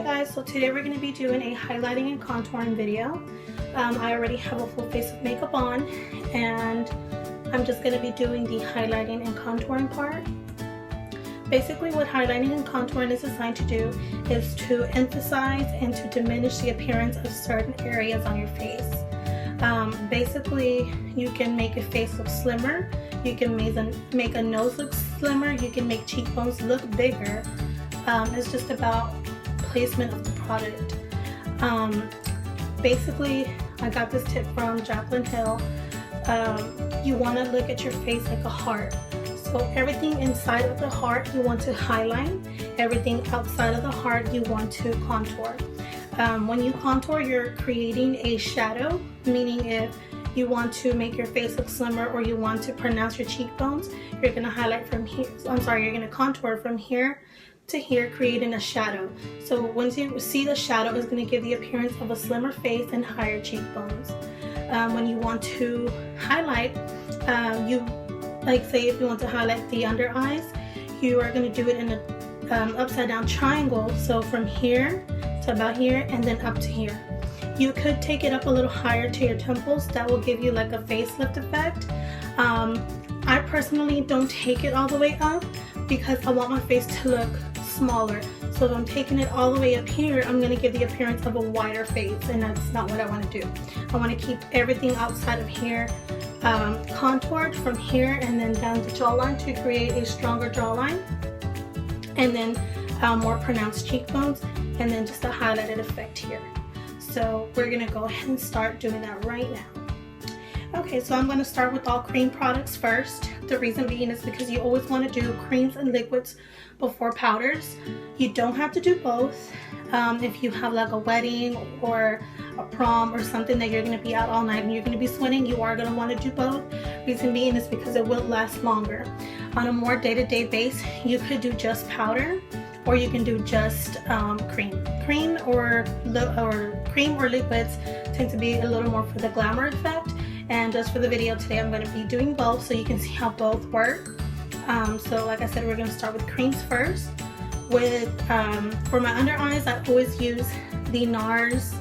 Hey guys, so today we're going to be doing a highlighting and contouring video. I already have a full face of makeup on and I'm just going to be doing the highlighting and contouring part. Basically what highlighting and contouring is designed to do is to emphasize and to diminish the appearance of certain areas on your face. Basically you can make a face look slimmer, you can make a nose look slimmer, you can make cheekbones look bigger. It's just about placement of the product. Basically, I got this tip from Jaclyn Hill. You want to look at your face like a heart. So everything inside of the heart you want to highlight. Everything outside of the heart you want to contour. When you contour, you're creating a shadow, meaning if you want to make your face look slimmer or you want to pronounce your cheekbones, you're going to highlight from here. You're going to contour from here to here, creating a shadow. So once you see the shadow, it's going to give the appearance of a slimmer face and higher cheekbones. When you want to highlight, say if you want to highlight the under eyes, you are going to do it in an upside down triangle. So from here to about here and then up to here. You could take it up a little higher to your temples. That will give you like a facelift effect. I personally don't take it all the way up because I want my face to look smaller. So if I'm taking it all the way up here, I'm going to give the appearance of a wider face, and that's not what I want to do. I want to keep everything outside of here contoured from here and then down the jawline to create a stronger jawline, and then more pronounced cheekbones, and then just a highlighted effect here. So we're going to go ahead and start doing that right now. Okay, so I'm going to start with all cream products first. The reason being is because you always want to do creams and liquids before powders. You don't have to do both. If you have like a wedding or a prom or something that you're going to be out all night and you're going to be sweating, you are going to want to do both. Reason being is because it will last longer. On a more day-to-day base, you could do just powder, or you can do just cream. Cream or liquids tend to be a little more for the glamour effect. And just for the video today, I'm going to be doing both so you can see how both work. So like I said, we're going to start with creams first. For my under eyes, I always use the Nars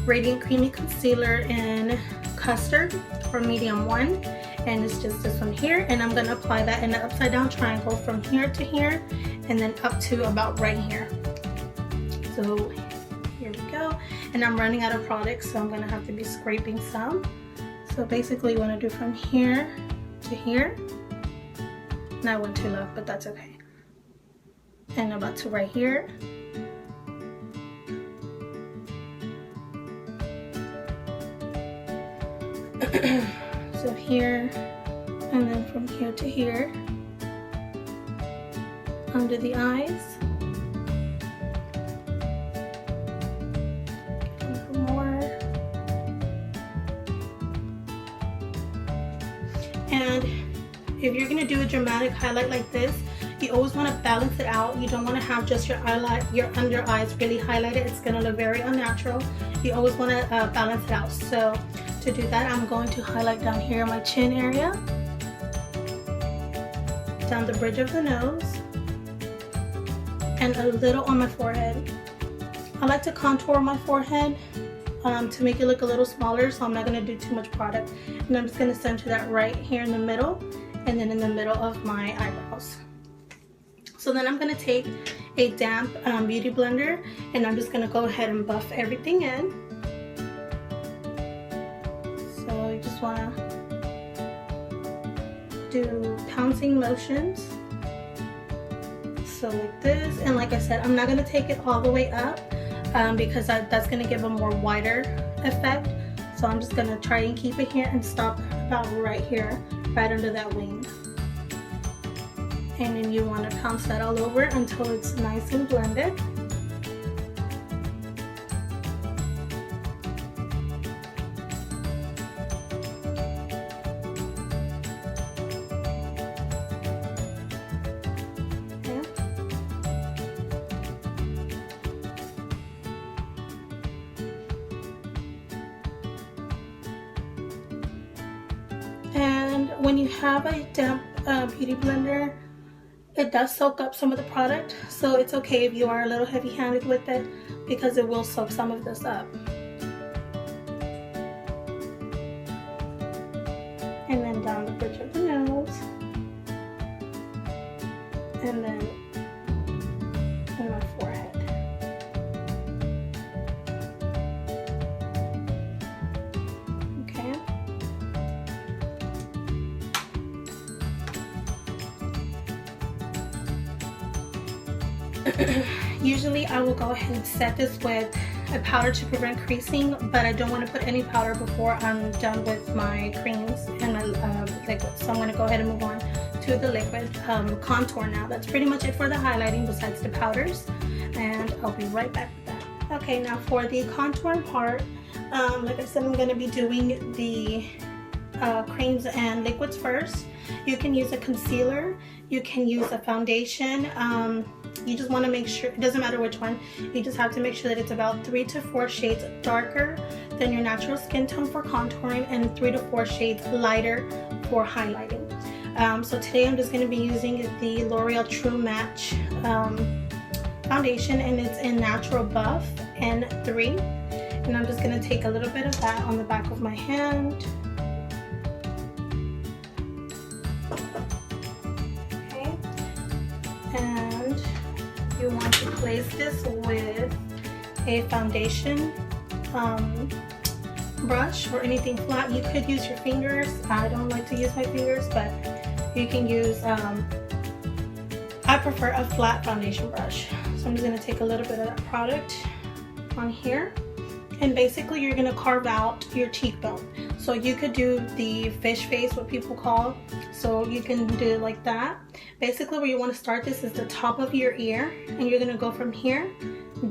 Radiant Creamy Concealer in Custard for medium 1. And it's just this one here. And I'm going to apply that in an upside down triangle from here to here and then up to about right here. So here we go. And I'm running out of product, so I'm going to have to be scraping some. So basically you want to do from here to here. And I went too low, but that's okay. And about to right here. So here, and then from here to here. Under the eyes. And if you're going to do a dramatic highlight like this, you always want to balance it out. You don't want to have just your under eyes really highlighted. It's going to look very unnatural. You always want to balance it out. So to do that, I'm going to highlight down here my chin area, down the bridge of the nose, and a little on my forehead. I like to contour my forehead to make it look a little smaller, so I'm not going to do too much product. And I'm just going to center that right here in the middle and then in the middle of my eyebrows. So then I'm going to take a damp beauty blender and I'm just going to go ahead and buff everything in. So you just want to do pouncing motions. So like this, and like I said, I'm not going to take it all the way up because that's going to give a more wider effect. So I'm just going to try and keep it here and stop about right here, right under that wing. And then you want to pounce that all over until it's nice and blended. And when you have a damp beauty blender, it does soak up some of the product, so it's okay if you are a little heavy-handed with it because it will soak some of this up. And then down the bridge of the nose, and then in my forehead. Okay. Usually I will go ahead and set this with a powder to prevent creasing, but I don't want to put any powder before I'm done with my creams and my liquid. So I'm going to go ahead and move on to the liquid contour now. That's pretty much it for the highlighting besides the powders, and I'll be right back with that. Okay, now for the contour part, like I said, I'm going to be doing the creams and liquids first. You can use a concealer, you can use a foundation. You just want to make sure, it doesn't matter which one, you just have to make sure that it's about 3 to 4 shades darker than your natural skin tone for contouring and 3 to 4 shades lighter for highlighting. So today I'm just going to be using the L'Oreal True Match foundation, and it's in Natural Buff N3, and I'm just going to take a little bit of that on the back of my hand. Okay, and you want to place this with a foundation brush or anything flat. You could use your fingers. I don't like to use my fingers, but you can use, I prefer a flat foundation brush. So I'm just going to take a little bit of that product on here, and basically you're going to carve out your cheekbone. So you could do the fish face, what people call, so you can do it like that. Basically where you want to start this is the top of your ear, and you're going to go from here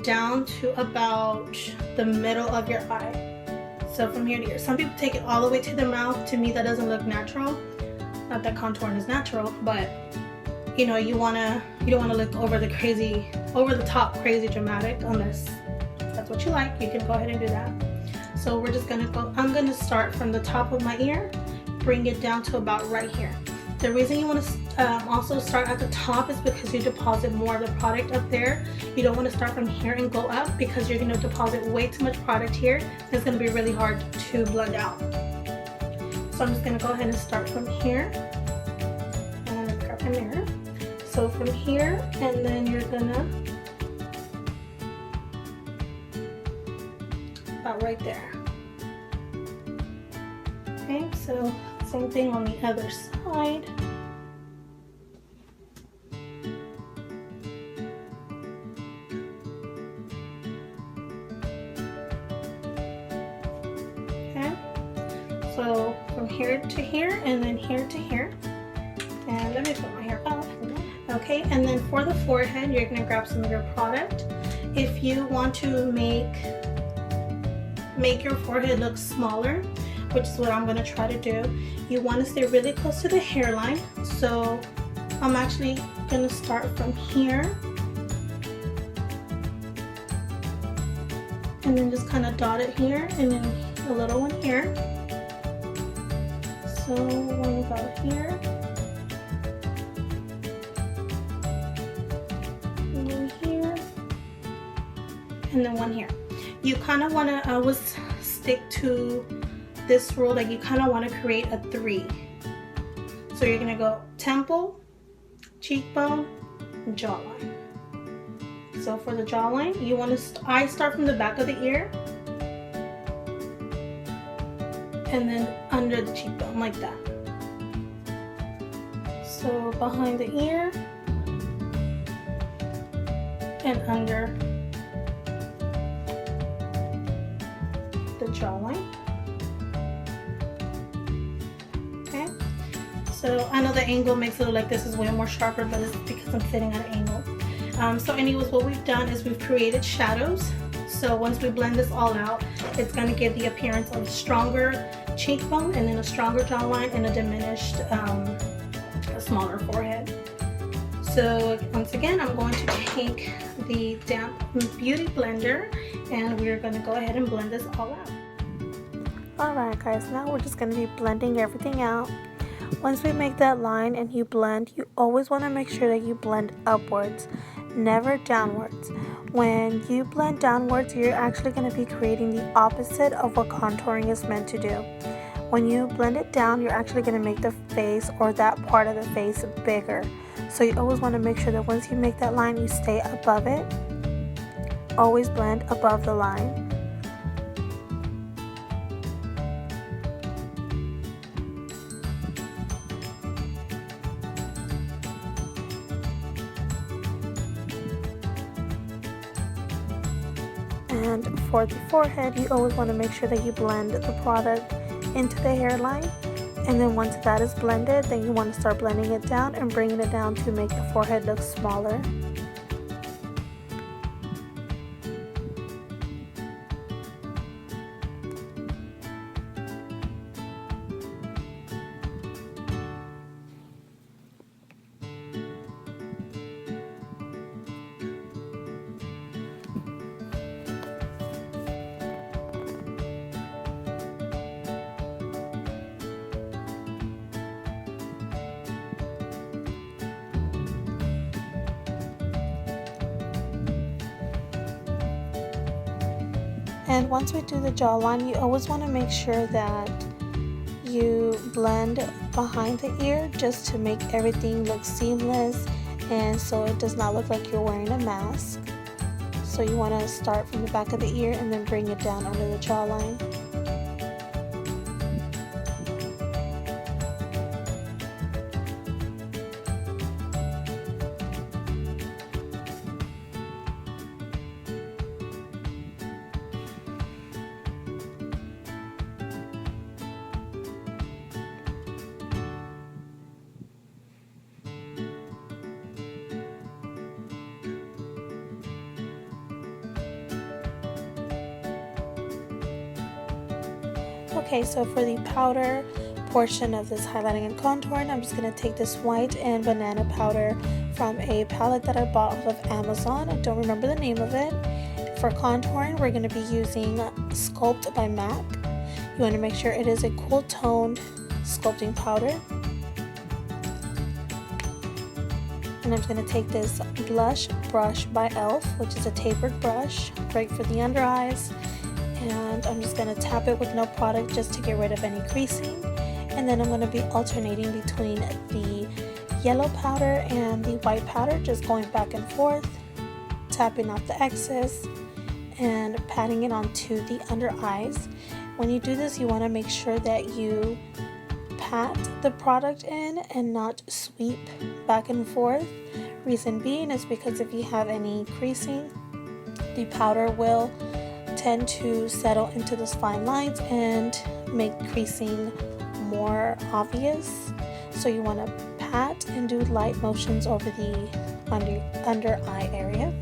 down to about the middle of your eye. So from here to here. Some people take it all the way to the mouth. To me that doesn't look natural. Not that contouring is natural, but you know, you don't want to look over the top crazy dramatic, unless that's what you like. You can go ahead and do that. So we're just gonna go, I'm gonna start from the top of my ear, bring it down to about right here. The reason you want to also start at the top is because you deposit more of the product up there. You don't want to start from here and go up, because you're going to deposit way too much product here. It's going to be really hard to blend out. So I'm just going to go ahead and start from here. And grab my mirror. So from here, and then you're going to about right there. Okay, so same thing on the other side. Okay, so from here to here, and then here to here. And let me put my hair off. Okay, and then for the forehead, you're going to grab some of your product. If you want to make your forehead look smaller, which is what I'm going to try to do, you want to stay really close to the hairline. So I'm actually going to start from here and then just kind of dot it here, and then a little one here. So one about here, one here, and then one here. You kind of want to always stick to this rule, that you kind of want to create a 3. So you're going to go temple, cheekbone, jawline. So for the jawline, you want to I start from the back of the ear and then under the cheekbone, like that. So behind the ear and under the jawline. So I know the angle makes it look like this is way more sharper, but it's because I'm sitting at an angle. So anyways, what we've done is we've created shadows. So once we blend this all out, it's going to give the appearance of a stronger cheekbone, and then a stronger jawline, and a diminished, a smaller forehead. So once again, I'm going to take the damp beauty blender, and we're going to go ahead and blend this all out. Alright guys, now we're just going to be blending everything out. Once we make that line and you blend, you always want to make sure that you blend upwards, never downwards. When you blend downwards, you're actually going to be creating the opposite of what contouring is meant to do. When you blend it down, you're actually going to make the face or that part of the face bigger. So you always want to make sure that once you make that line, you stay above it. Always blend above the line. And for the forehead, you always want to make sure that you blend the product into the hairline. And then once that is blended, then you want to start blending it down and bringing it down to make the forehead look smaller. And once we do the jawline, you always want to make sure that you blend behind the ear just to make everything look seamless and so it does not look like you're wearing a mask. So you want to start from the back of the ear and then bring it down under the jawline. Okay, so for the powder portion of this highlighting and contouring, I'm just going to take this white and banana powder from a palette that I bought off of Amazon. I don't remember the name of it. For contouring, we're going to be using Sculpt by MAC. You want to make sure it is a cool toned sculpting powder. And I'm just going to take this blush brush by e.l.f., which is a tapered brush, great for the under eyes. And I'm just going to tap it with no product just to get rid of any creasing. And then I'm going to be alternating between the yellow powder and the white powder, just going back and forth, tapping off the excess and patting it onto the under eyes. When you do this, you want to make sure that you pat the product in and not sweep back and forth. Reason being is because if you have any creasing, the powder will tend to settle into those fine lines and make creasing more obvious. So you want to pat and do light motions over the under eye area.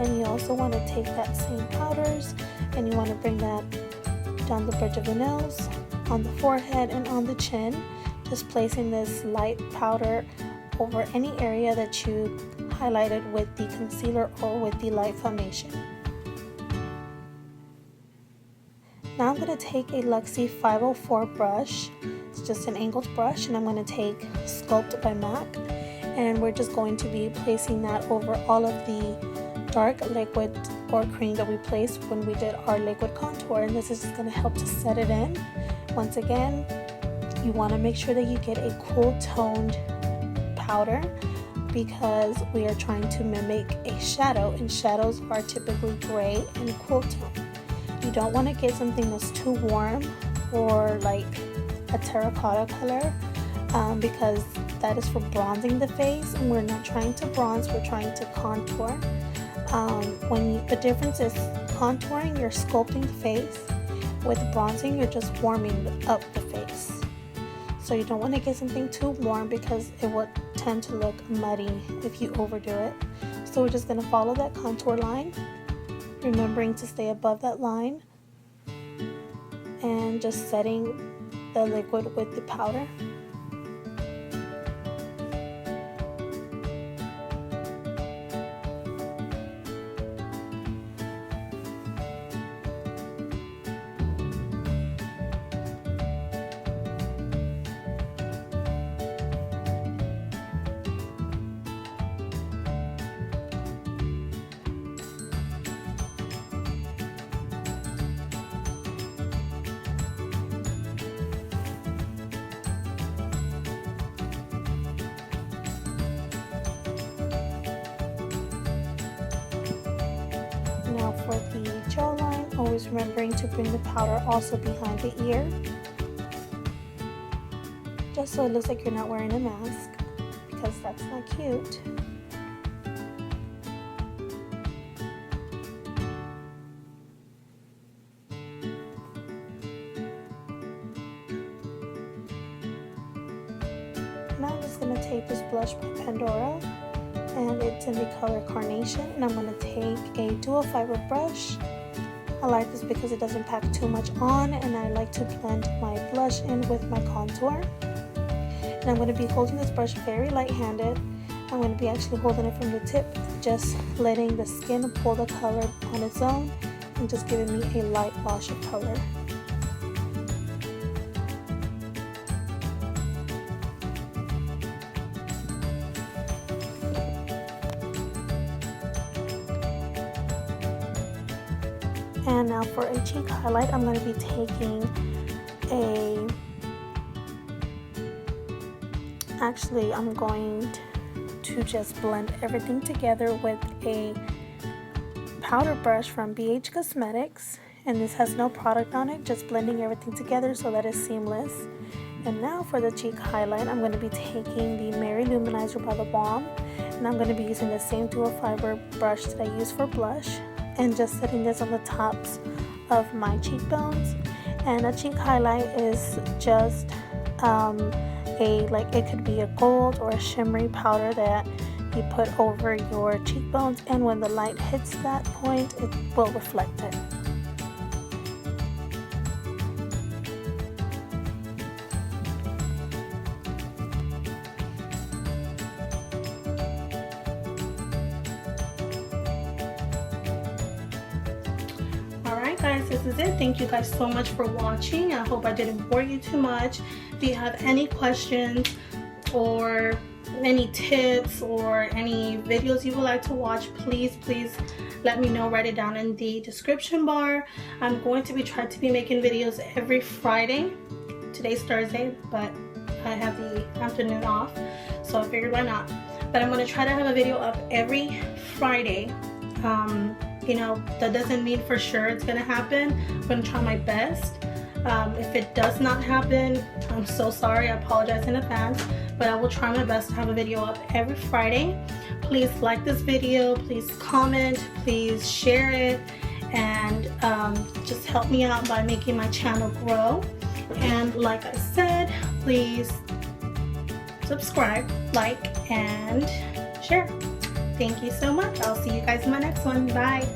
And you also want to take that same powders and you want to bring that down the bridge of the nose, on the forehead, and on the chin. Just placing this light powder over any area that you highlighted with the concealer or with the light foundation. Now I'm going to take a Luxie 504 brush. It's just an angled brush, and I'm going to take Sculpt by MAC, and we're just going to be placing that over all of the dark liquid or cream that we placed when we did our liquid contour, and this is just going to help to set it in. Once again, you want to make sure that you get a cool toned powder because we are trying to mimic a shadow, and shadows are typically gray and cool tone. You don't want to get something that's too warm or like a terracotta color because that is for bronzing the face, and we're not trying to bronze, we're trying to contour. The difference is contouring, you're sculpting the face. With bronzing, you're just warming up the face. So you don't want to get something too warm because it will tend to look muddy if you overdo it. So we're just going to follow that contour line remembering to stay above that line and just setting the liquid with the powder. Now for the jawline, always remembering to bring the powder also behind the ear, just so it looks like you're not wearing a mask, because that's not cute. Now I'm just going to take this blush by Pandora, and it's in the color Carnation, and I'm going to take a dual fiber brush. I like this because it doesn't pack too much on, and I like to blend my blush in with my contour. And I'm going to be holding this brush very light-handed. I'm going to be actually holding it from the tip, just letting the skin pull the color on its own and just giving me a light wash of color. And now for a cheek highlight, I'm going to be taking I'm going to just blend everything together with a powder brush from BH Cosmetics, and this has no product on it, just blending everything together so that it's seamless. And now for the cheek highlight, I'm going to be taking the Mary Luminizer by The Balm, and I'm going to be using the same dual fiber brush that I use for blush, and just setting this on the tops of my cheekbones. And a cheek highlight is just it could be a gold or a shimmery powder that you put over your cheekbones, and when the light hits that point, it will reflect it. Guys, this is it. Thank you guys so much for watching. I hope I didn't bore you too much. If you have any questions or any tips or any videos you would like to watch, please let me know. Write it down in the description bar. I'm going to be trying to be making videos every Friday. Today's Thursday, but I have the afternoon off, so I figured why not. But I'm going to try to have a video up every Friday. You know, that doesn't mean for sure it's gonna happen. I'm gonna try my best. If it does not happen, I'm so sorry. I apologize in advance, but I will try my best to have a video up every Friday. Please like this video, please comment, please share it, and just help me out by making my channel grow. And like I said, please subscribe, like, and share. Thank you so much. I'll see you guys in my next one. Bye.